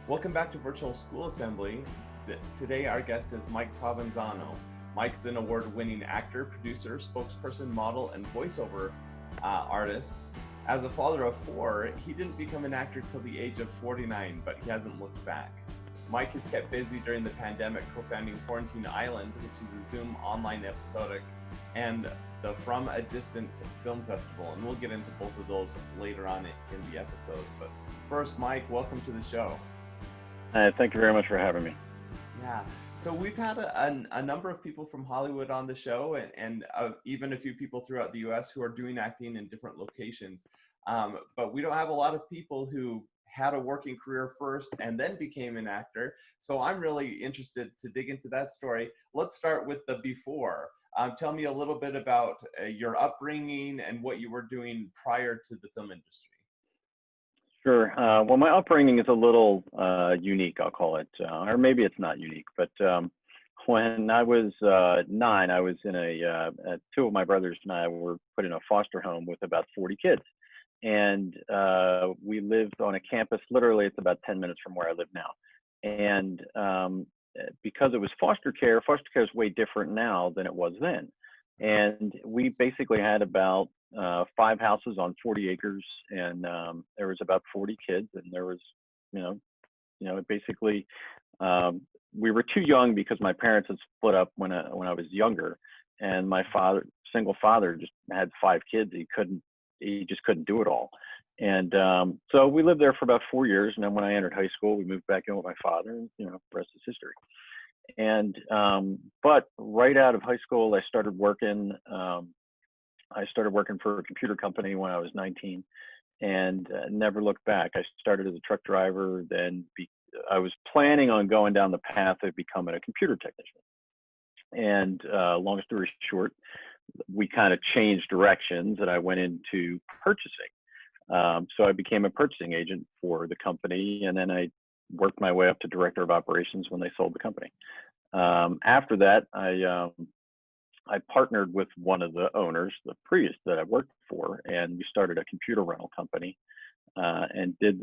Welcome back to Virtual School Assembly. Today our guest is Mike Provenzano. Mike's an award-winning actor, producer, spokesperson, model, and voiceover artist. As a father of four, he didn't become an actor till the age of 49, but he hasn't looked back. Mike has kept busy during the pandemic, co-founding Quarantine Island, which is a Zoom online episodic, and the From a Distance Film Festival, and we'll get into both of those later on in the episode. But first, Mike, welcome to the show. Thank you very much for having me. Yeah, so we've had a number of people from Hollywood on the show, and even a few people throughout the US who are doing acting in different locations. But we don't have a lot of people who had a working career first and then became an actor. So I'm really interested to dig into that story. Let's start with the before. Tell me a little bit about your upbringing and what you were doing prior to the film industry. Sure. Well, my upbringing is a little unique, I'll call it, or maybe it's not unique. But when I was 9, I was in two of my brothers and I were put in a foster home with about 40 kids. And we lived on a campus, literally it's about 10 minutes from where I live now. And because it was foster care is way different now than it was then. And we basically had about 5 houses on 40 acres, and there was about 40 kids, and there was, basically, we were too young because my parents had split up when I was younger, and my single father, just had 5 kids. He just couldn't do it all, and so we lived there for about 4 years, and then when I entered high school, we moved back in with my father, and the rest is history. And but right out of high school, I started working. I started working for a computer company when I was 19, and never looked back. I started as a truck driver. Then I was planning on going down the path of becoming a computer technician. And long story short, we kind of changed directions, and I went into purchasing. So I became a purchasing agent for the company, and then I worked my way up to director of operations when they sold the company. After that, I partnered with one of the owners, the previous that I worked for, and we started a computer rental company, and we did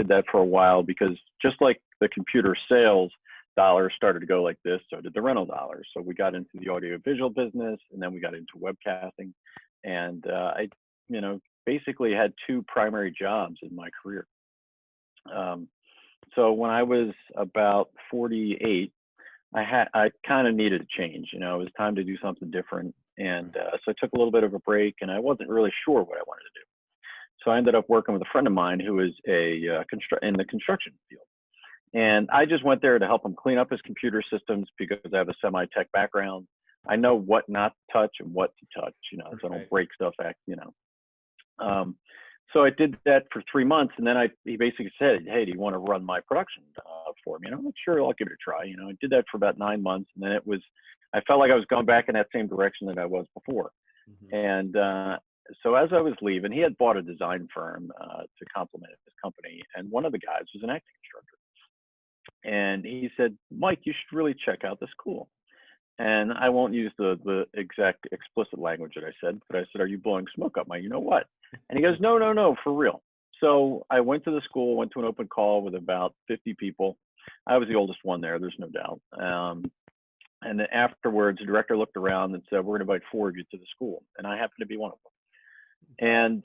that for a while, because just like the computer sales dollars started to go like this, so did the rental dollars. So we got into the audiovisual business, and then we got into webcasting, and I basically had 2 primary jobs in my career. So when I was about 48, I kind of needed a change. It was time to do something different. And so I took a little bit of a break, and I wasn't really sure what I wanted to do. So I ended up working with a friend of mine who is in the construction field. And I just went there to help him clean up his computer systems, because I have a semi-tech background. I know what not to touch and what to touch, so I don't break stuff. So I did that for 3 months, and then he basically said, "Hey, do you want to run my production for me?" And I'm like, "Sure, I'll give it a try." I did that for about 9 months, and then I felt like I was going back in that same direction that I was before. Mm-hmm. And so as I was leaving, he had bought a design firm to complement his company, and one of the guys was an acting instructor. And he said, "Mike, you should really check out this school." And I won't use the exact explicit language that I said, but I said, "Are you blowing smoke up my you-know-what?" And he goes, No, for real." So I went to the school, went to an open call with about 50 people. I was the oldest one there, there's no doubt. And then afterwards, the director looked around and said, "We're going to invite 4 of you to the school." And I happened to be one of them. And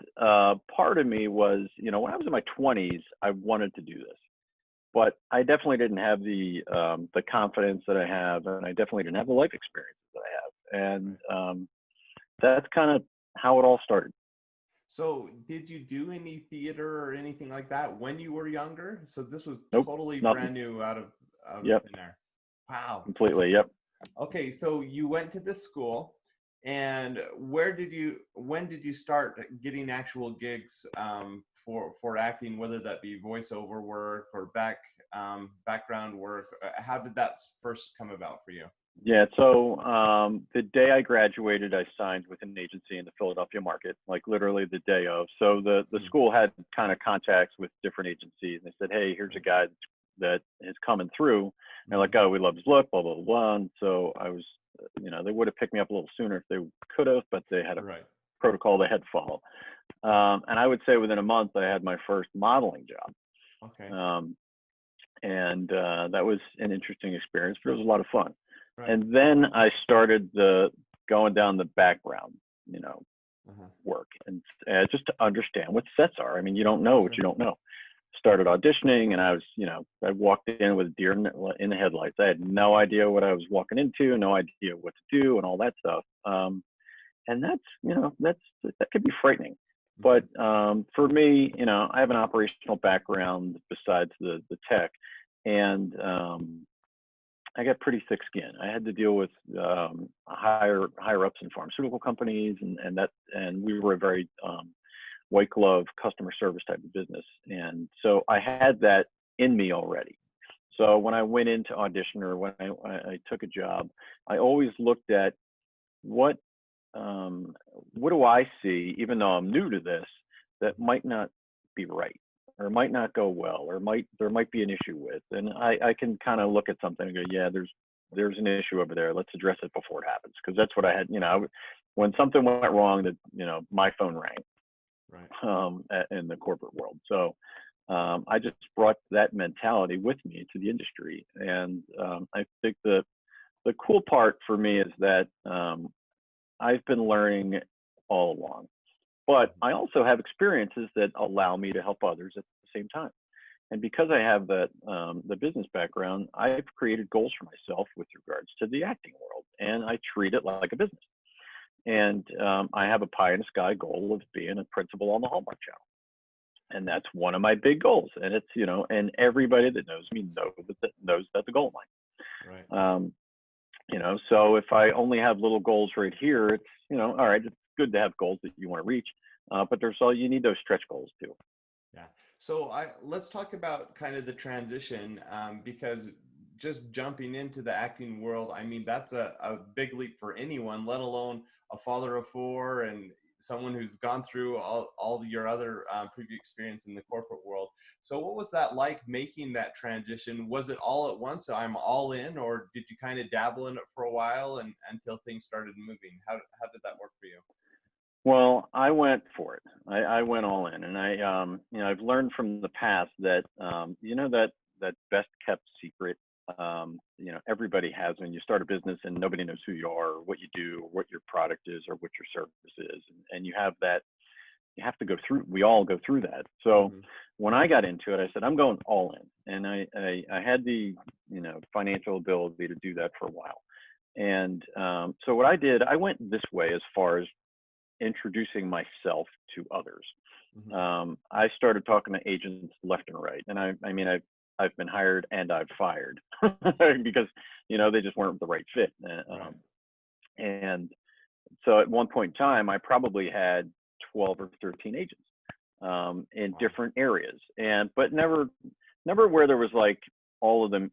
part of me was, when I was in my 20s, I wanted to do this. But I definitely didn't have the confidence that I have, and I definitely didn't have the life experience that I have. And that's kind of how it all started. So did you do any theater or anything like that when you were younger? So this was Nope, totally nothing. Brand new out of Yep. thin air. Wow. Completely, yep. Okay, so you went to this school, and when did you start getting actual gigs for acting, whether that be voiceover work or background work? How did that first come about for you? Yeah, so the day I graduated, I signed with an agency in the Philadelphia market, like literally the day of. So the school had kind of contacts with different agencies, and they said, "Hey, here's a guy that is coming through." And they're like, "Oh, we love his look, blah, blah, blah." And so I was, they would have picked me up a little sooner if they could have, but they had a protocol they had to follow. And I would say within a month, I had my first modeling job. Okay. And that was an interesting experience, but it was a lot of fun. Right. And then I started going down the background, you know, Uh-huh. work, and just to understand what sets are. I mean, you don't know what Sure. you don't know. Started auditioning, and I walked in with a deer in the headlights. I had no idea what I was walking into, no idea what to do, and all that stuff. And that could be frightening. But Mhm. for me, I have an operational background besides the tech, and I got pretty thick skin. I had to deal with higher ups in pharmaceutical companies, and we were a very white glove customer service type of business, and so I had that in me already. So when I went into audition, or when I took a job, I always looked at what um, what do I see, even though I'm new to this, that might not be right, or might not go well, or there might be an issue with, and I can kind of look at something and go, yeah, there's an issue over there. Let's address it before it happens, because that's what I had. When something went wrong, that my phone rang Right. in the corporate world. So I just brought that mentality with me to the industry, and I think the cool part for me is that I've been learning all along, but I also have experiences that allow me to help others at the same time. And because I have the business background, I've created goals for myself with regards to the acting world, and I treat it like a business. And I have a pie in the sky goal of being a principal on the Hallmark Channel, and that's one of my big goals. And it's and everybody that knows me knows that's a goal of Right. mine. So if I only have little goals right here, it's all right. It's good to have goals that you want to reach, but you need those stretch goals too. Yeah. So let's talk about kind of the transition, because just jumping into the acting world, I mean, that's a big leap for anyone, let alone a father of four and someone who's gone through all your other previous experience in the corporate world. So what was that like, making that transition? Was it all at once, I'm all in, or did you kind of dabble in it for a while and until things started moving? How did that work for you? Well, I went for it. I went all in, and I've learned from the past that that best kept secret. Everybody has when you start a business and nobody knows who you are, or what you do, or what your product is, or what your service is, and you have that. You have to go through. We all go through that. So Hmm. when I got into it, I said I'm going all in, and I had the financial ability to do that for a while. And so what I did, I went this way as far as introducing myself to others. Hmm. I started talking to agents left and right, and I mean I've been hired and I've fired because they just weren't the right fit. Right. And so at one point in time, I probably had 12 or 13 agents in Wow. different areas, and but never where there was like all of them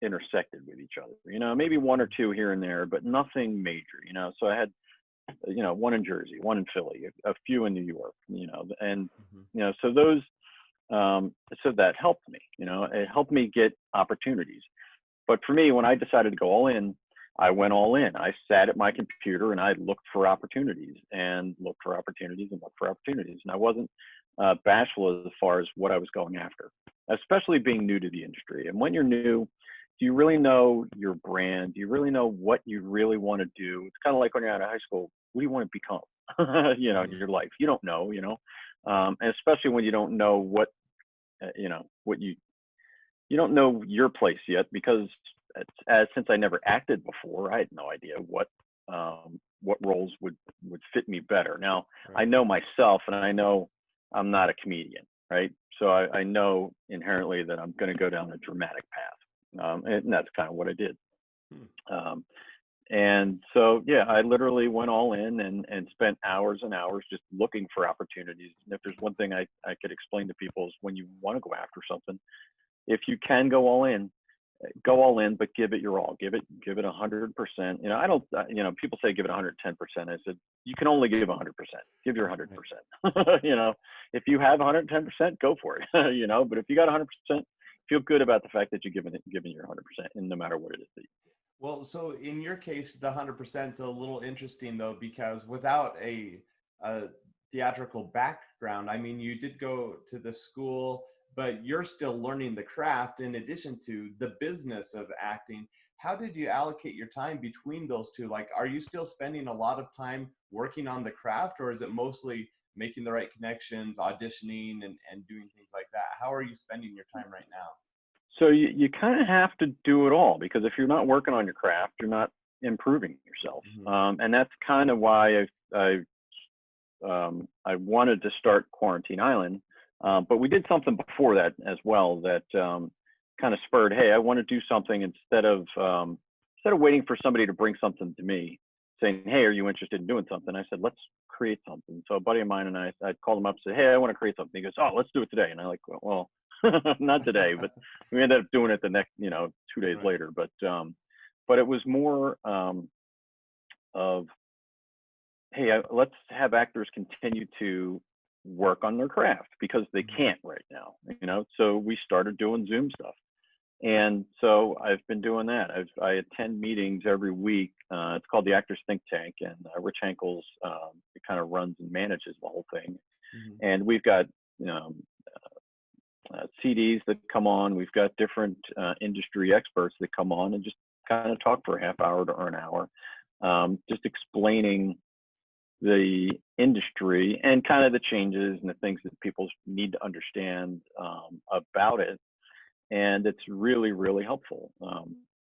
intersected with each other. Maybe one or two here and there, but nothing major. So I had one in Jersey, one in Philly, a few in New York, and Hmm. so those, so that helped me. It helped me get opportunities. But for me, when I decided to go all in, I went all in. I sat at my computer and I looked for opportunities and looked for opportunities and looked for opportunities, and I wasn't bashful as far as what I was going after, especially being new to the industry. And when you're new, do you really know your brand? Do you really know what you really want to do? It's kind of like when you're out of high school. What do you want to become? In Hmm. your life, you don't know. And especially when you don't know what you don't know your place yet, because since I never acted before, I had no idea what roles would fit me better. Now I Right. know myself, and I know I'm not a comedian, right? So I know inherently that I'm going to go down a dramatic path, and that's kind of what I did. Hmm. Um, and so, yeah, I literally went all in and spent hours and hours just looking for opportunities. And if there's one thing I could explain to people is, when you want to go after something, if you can go all in, but give it your all. Give it 100%. I don't. People say give it 110%. I said you can only give 100%. Give your Right. 100%. If you have 110%, go for it. But if you got 100%, feel good about the fact that you're giving your 100%, and no matter what it is that Well, so in your case, the 100% is a little interesting though, because without a theatrical background, I mean, you did go to the school, but you're still learning the craft in addition to the business of acting. How did you allocate your time between those two? Like, are you still spending a lot of time working on the craft, or is it mostly making the right connections, auditioning, and doing things like that? How are you spending your time right now? So you kind of have to do it all, because if you're not working on your craft, you're not improving yourself. And that's kind of why I wanted to start Quarantine Island. But we did something before that as well that kind of spurred, hey, I want to do something instead of waiting for somebody to bring something to me saying, hey, are you interested in doing something? I said, let's create something. So a buddy of mine and I called him up and said, hey, I want to create something. He goes, oh, let's do it today. And I'm like, well, not today, but we ended up doing it the next, 2 days later. But it was more of, hey, let's have actors continue to work on their craft, because they can't right now, so we started doing Zoom stuff. And so I've been doing that. I attend meetings every week. It's called the Actors Think Tank, and Rich Henkel's it kind of runs and manages the whole thing. And we've got CDs that come on. We've got different industry experts that come on and just kind of talk for a half hour to an hour, just explaining the industry and kind of the changes and the things that people need to understand about it. And it's really, really helpful.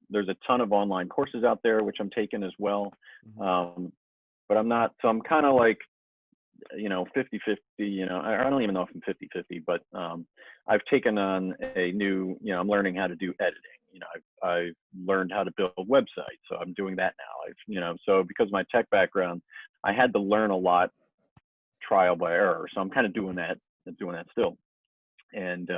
There's a ton of online courses out there, which I'm taking as well. But I'm not, so I'm kind of like, 50-50, I don't even know if I'm 50-50, but I've taken on a new, I'm learning how to do editing. I've learned how to build websites, so I'm doing that now. So because of my tech background, I had to learn a lot trial by error. So I'm kind of doing that still. And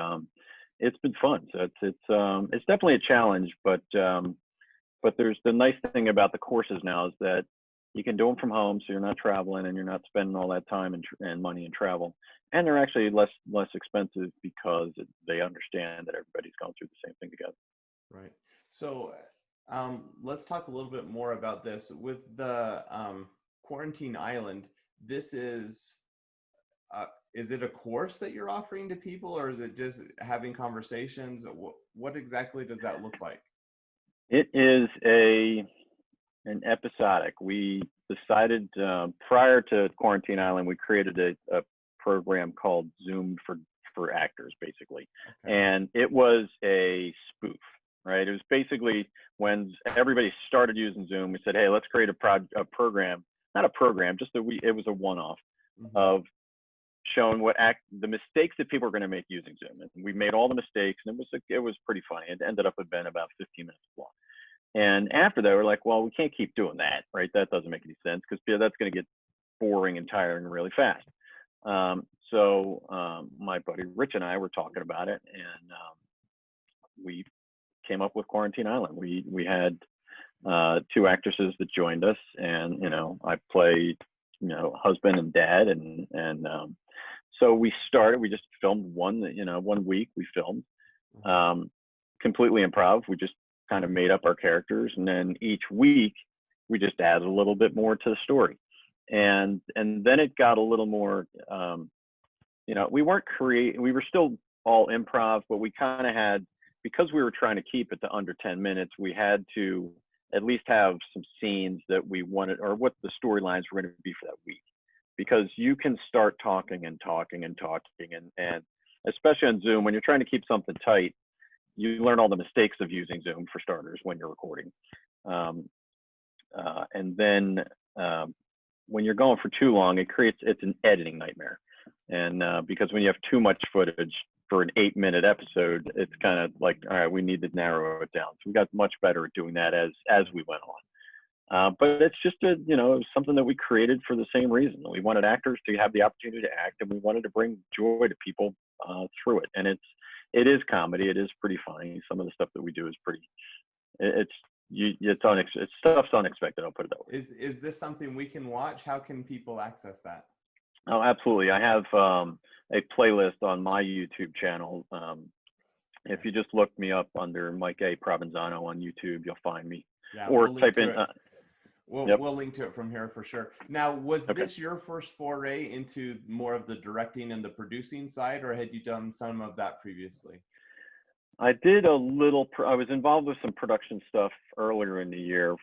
it's been fun. So it's definitely a challenge, but there's the nice thing about the courses now is that you can do them from home, so you're not traveling and you're not spending all that time and money in travel. And they're actually less expensive because they understand that everybody's going through the same thing together. Right. So let's talk a little bit more about this. With the Quarantine Island, this is it a course that you're offering to people, or is it just having conversations? What exactly does that look like? It is an episodic. We decided prior to Quarantine Island, we created a program called Zoom for actors, basically. Okay. And it was a spoof, right? It was basically when everybody started using Zoom, we said, hey, let's create a program, not a program, just it was a one-off of showing the mistakes that people are going to make using Zoom. And we made all the mistakes, and it was pretty funny. It ended up being about 15 minutes long. And after that, we're like, well, we can't keep doing that, right? That doesn't make any sense, because that's going to get boring and tiring really fast. So my buddy Rich and I were talking about it, and we came up with Quarantine Island. We had two actresses that joined us, and I played husband and dad, and so we just filmed one week. We filmed completely improv. We just kind of made up our characters, and then each week we just added a little bit more to the story, and then it got a little more we were still all improv, but we kind of had, because we were trying to keep it to under 10 minutes, we had to at least have some scenes that we wanted, or what the storylines were going to be for that week, because you can start talking and especially on Zoom, when you're trying to keep something tight, you learn all the mistakes of using Zoom, for starters, when you're recording. And then when you're going for too long, it's an editing nightmare. And because when you have too much footage for an 8-minute episode, it's kind of like, all right, we need to narrow it down. So we got much better at doing that as we went on. But it's just something that we created for the same reason. We wanted actors to have the opportunity to act, and we wanted to bring joy to people through it. And it is comedy. It is pretty funny. Some of the stuff that we do is stuff's unexpected. I'll put it that way. Is this something we can watch? How can people access that? Oh, absolutely. I have a playlist on my YouTube channel. If you just look me up under Mike A. Provenzano on YouTube, you'll find me. Yeah, or we'll type in. Yep. We'll link to it from here for sure. Now, was Okay. this your first foray into more of the directing and the producing side, or had you done some of that previously? I did a little. I was involved with some production stuff earlier in the year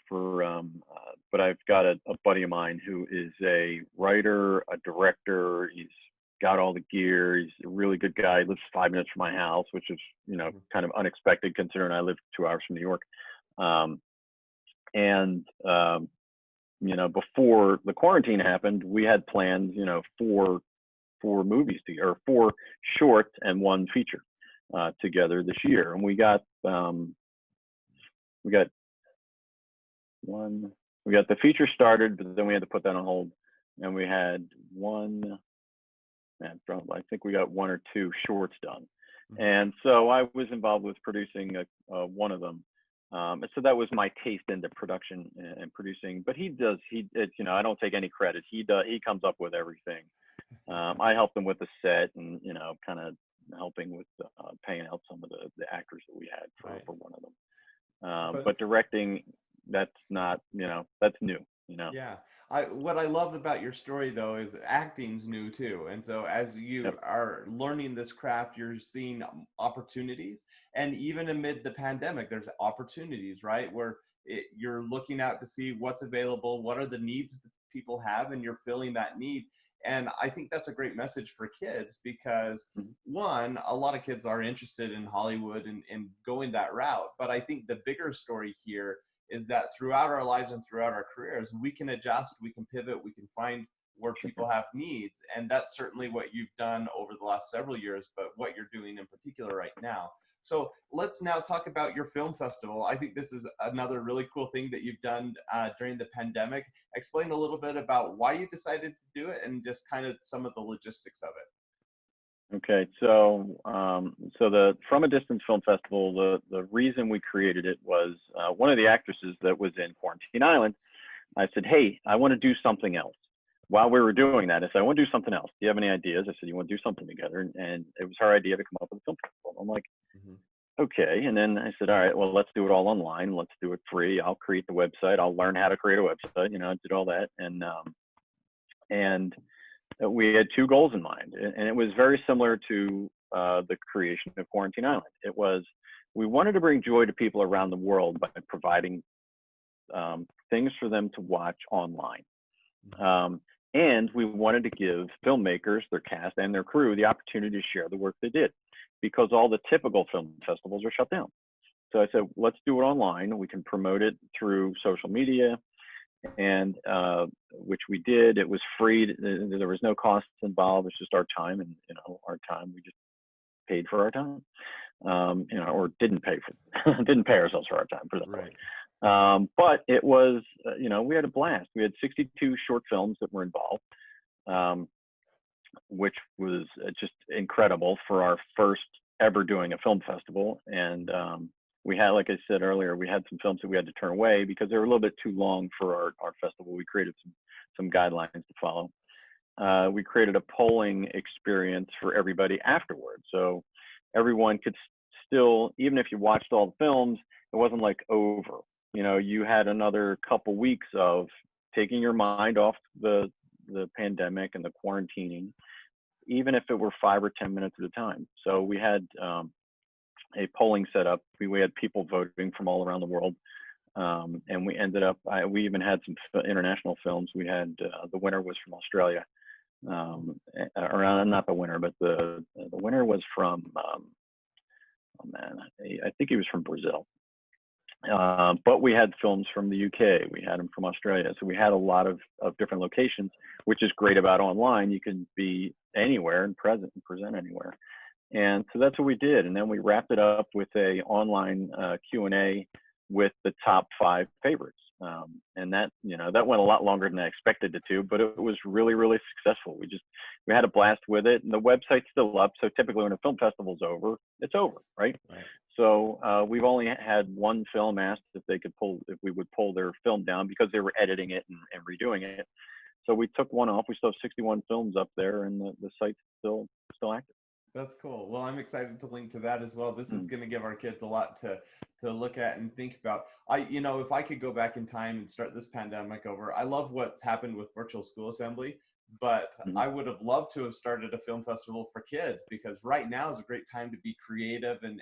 but I've got a buddy of mine who is a writer, a director. He's got all the gear. He's a really good guy. He lives 5 minutes from my house, which is, kind of unexpected considering I live 2 hours from New York. Um, and before the quarantine happened, we had plans, four movies or four shorts and one feature together this year, and we got the feature started, but then we had to put that on hold, and we had I think we got one or two shorts done, and so I was involved with producing one of them. And so that was my taste into production and producing. But I don't take any credit. He comes up with everything. I helped him with the set and kind of helping with paying out some of the actors that we had for one of them. But directing, that's not, that's new. Yeah. What I love about your story though is acting's new too. And so as you Yep. are learning this craft, you're seeing opportunities. And even amid the pandemic, there's opportunities, right? Where you're looking out to see what's available, what are the needs that people have, and you're filling that need. And I think that's a great message for kids because Mhm. one, a lot of kids are interested in Hollywood and going that route. But I think the bigger story here is that throughout our lives and throughout our careers, we can adjust, we can pivot, we can find where people have needs. And that's certainly what you've done over the last several years, but what you're doing in particular right now. So let's now talk about your film festival. I think this is another really cool thing that you've done during the pandemic. Explain a little bit about why you decided to do it and just kind of some of the logistics of it. Okay, so the From a Distance Film Festival, the reason we created it was one of the actresses that was in Quarantine Island. I said, hey, I want to do something else. While we were doing that, I said, I want to do something else. Do you have any ideas? I said, you want to do something together? And it was her idea to come up with a film festival. I'm like, okay. And then I said, all right, well, let's do it all online. Let's do it free. I'll create the website. I'll learn how to create a website. I did all that. And we had two goals in mind, and it was very similar to the creation of Quarantine Island. It was, we wanted to bring joy to people around the world by providing things for them to watch online. And we wanted to give filmmakers, their cast, and their crew the opportunity to share the work they did, because all the typical film festivals are shut down. So I said, let's do it online. We can promote it through social media, and which we did. It was free. There was no costs involved. It's just our time, and our time. We just paid for our time, or didn't pay didn't pay ourselves for our time, for that. Right. But it was, we had a blast. We had 62 short films that were involved, which was just incredible for our first ever doing a film festival. And we had, like I said earlier, we had some films that we had to turn away because they were a little bit too long for our festival. We created some guidelines to follow. We created a polling experience for everybody afterwards. So everyone could still, even if you watched all the films, it wasn't like over. You had another couple weeks of taking your mind off the pandemic and the quarantining, even if it were 5 or 10 minutes at a time. So we had a polling set up. We had people voting from all around the world. And we ended up, we even had some international films. We had, the winner was from Australia. Or not the winner, but the winner was from, I think he was from Brazil. But we had films from the UK. We had them from Australia. So we had a lot of different locations, which is great about online. You can be anywhere and present and present anywhere. And so that's what we did. And then we wrapped it up with a online Q&A with the top 5 favorites. And that went a lot longer than I expected it to, but it was really, really successful. We had a blast with it, and the website's still up. So typically when a film festival's over, it's over, right? So we've only had one film asked if we would pull their film down because they were editing it and redoing it. So we took one off. We still have 61 films up there, and the site's still active. That's cool. Well, I'm excited to link to that as well. This is Mm, going to give our kids a lot to look at and think about. If I could go back in time and start this pandemic over, I love what's happened with virtual school assembly, but mhm. I would have loved to have started a film festival for kids, because right now is a great time to be creative and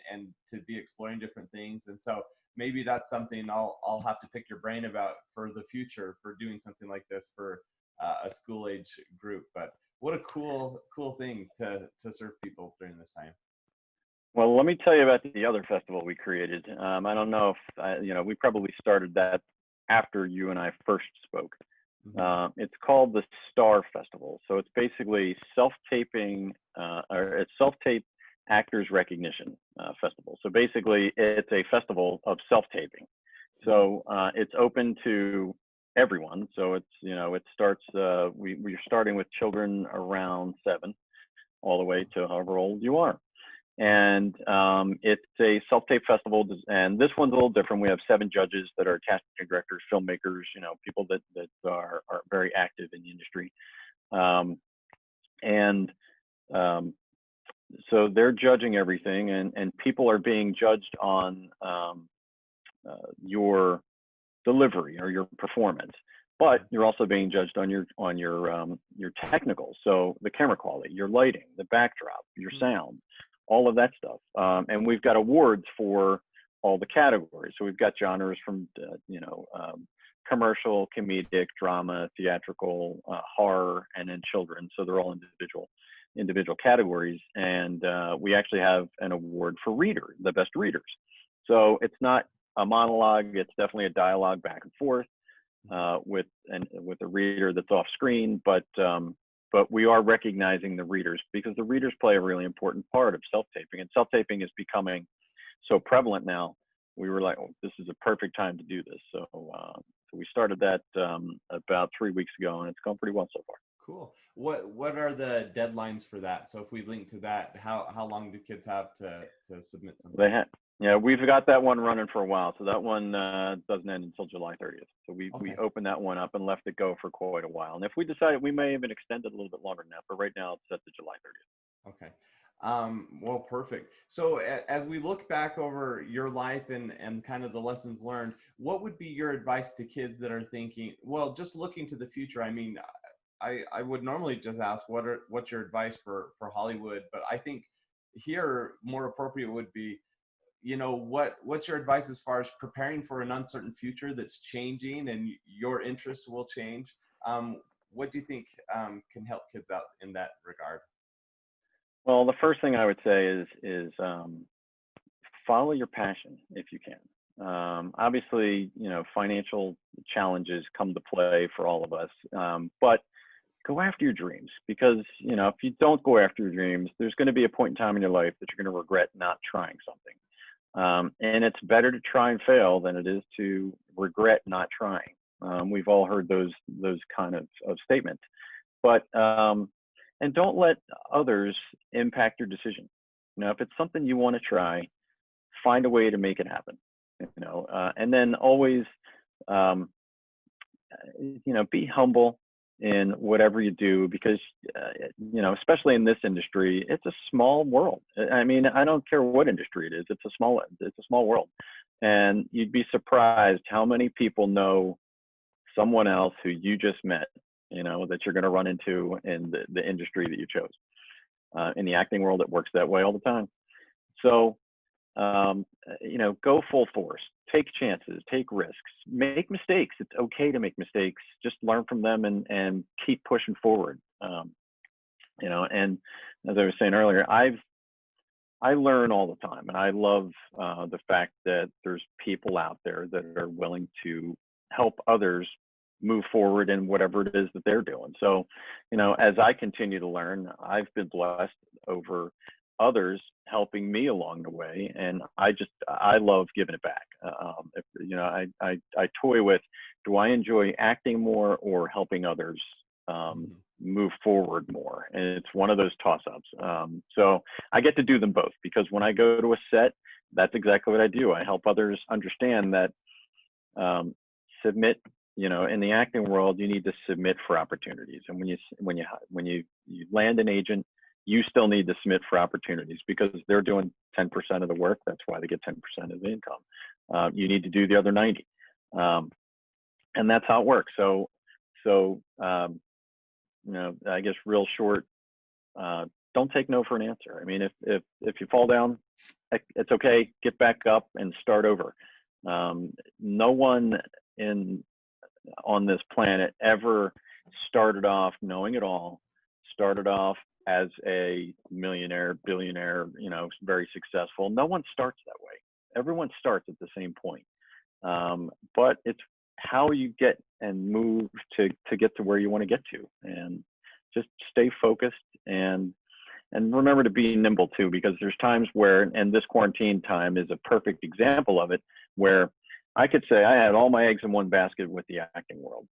to be exploring different things. And so maybe that's something I'll have to pick your brain about for the future, for doing something like this for a school age group. But what a cool thing to serve people during this time. Well, let me tell you about the other festival we created. I don't know if we probably started that after you and I first spoke. Hmm. It's called the Star Festival. So it's basically self-taping, or it's self-tape actors recognition festival. So basically, it's a festival of self-taping. Hmm. So it's open to everyone. So it starts. We're starting with children around 7, all the way to however old you are. And it's a self-tape festival, and this one's a little different. We have 7 judges that are casting directors, filmmakers, people that are very active in the industry, um, and um, so they're judging everything, and people are being judged on your delivery or your performance, but you're also being judged on your technical, so the camera quality, your lighting, the backdrop, your sound, all of that stuff. And we've got awards for all the categories. So we've got genres from commercial, comedic, drama, theatrical, horror, and then children. So they're all individual categories. And we actually have an award for reader, the best readers. So it's not a monologue; it's definitely a dialogue back and forth with a reader that's off screen, but we are recognizing the readers, because the readers play a really important part of self-taping, and self-taping is becoming so prevalent now. We were like, oh, this is a perfect time to do this. So we started that about 3 weeks ago, and it's gone pretty well so far. Cool. What are the deadlines for that? So if we link to that, how long do kids have to submit They something? had, yeah, we've got that one running for a while. So that one doesn't end until July 30th. So we Okay. opened that one up and left it go for quite a while. And if we decided, we may even extend it a little bit longer than that. But right now it's set to July 30th. Okay. Well, perfect. So as we look back over your life and kind of the lessons learned, what would be your advice to kids that are thinking, well, just looking to the future? I mean, I would normally just ask what's your advice for Hollywood, but I think here more appropriate would be, what's your advice as far as preparing for an uncertain future that's changing and your interests will change? What do you think can help kids out in that regard? Well, the first thing I would say is follow your passion if you can. Obviously, financial challenges come to play for all of us, but go after your dreams, because if you don't go after your dreams, there's going to be a point in time in your life that you're going to regret not trying something. And it's better to try and fail than it is to regret not trying. We've all heard those kind of statements, but and don't let others impact your decision. If it's something you want to try, find a way to make it happen. And then always, um, be humble in whatever you do, because especially in this industry, it's a small world. I mean, I don't care what industry it is, it's a small world, and you'd be surprised how many people know someone else who you just met, that you're going to run into in the industry that you chose. In the acting world, it works that way all the time. So go full force, take chances, take risks, make mistakes. It's okay to make mistakes. Just learn from them and keep pushing forward. And as I was saying earlier, I learn all the time, and I love the fact that there's people out there that are willing to help others move forward in whatever it is that they're doing. So, as I continue to learn, I've been blessed over others helping me along the way, and I love giving it back. If, I toy with, do I enjoy acting more or helping others Mhm. move forward more? And it's one of those toss-ups. So I get to do them both, because when I go to a set, that's exactly what I do. I help others understand that submit. In the acting world, you need to submit for opportunities, and when you land an agent, you still need to submit for opportunities because they're doing 10% of the work. That's why they get 10% of the income. You need to do the other 90. And that's how it works. So I guess real short, don't take no for an answer. I mean, if you fall down, it's okay. Get back up and start over. No one on this planet ever started off knowing it all, started off as a millionaire, billionaire, very successful. No one starts that way. Everyone starts at the same point. But it's how you get and move to get to where you want to get to, and just stay focused and remember to be nimble too, because there's times where, and this quarantine time is a perfect example of it, where I could say I had all my eggs in one basket with the acting world.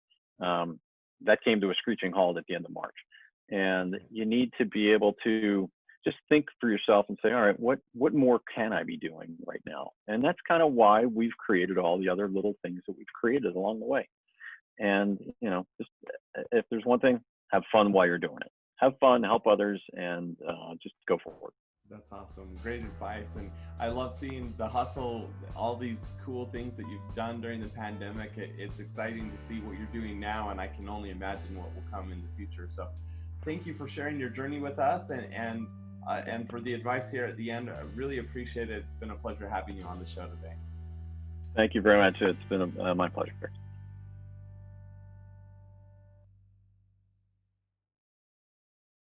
That came to a screeching halt at the end of March. And you need to be able to just think for yourself and say, all right, what more can I be doing right now? And that's kind of why we've created all the other little things that we've created along the way. And, just if there's one thing, have fun while you're doing it. Have fun, help others, and just go forward. That's awesome. Great advice. And I love seeing the hustle, all these cool things that you've done during the pandemic. It's exciting to see what you're doing now, and I can only imagine what will come in the future. So thank you for sharing your journey with us and for the advice here at the end. I really appreciate it. It's been a pleasure having you on the show today. Thank you very much. It's been my pleasure.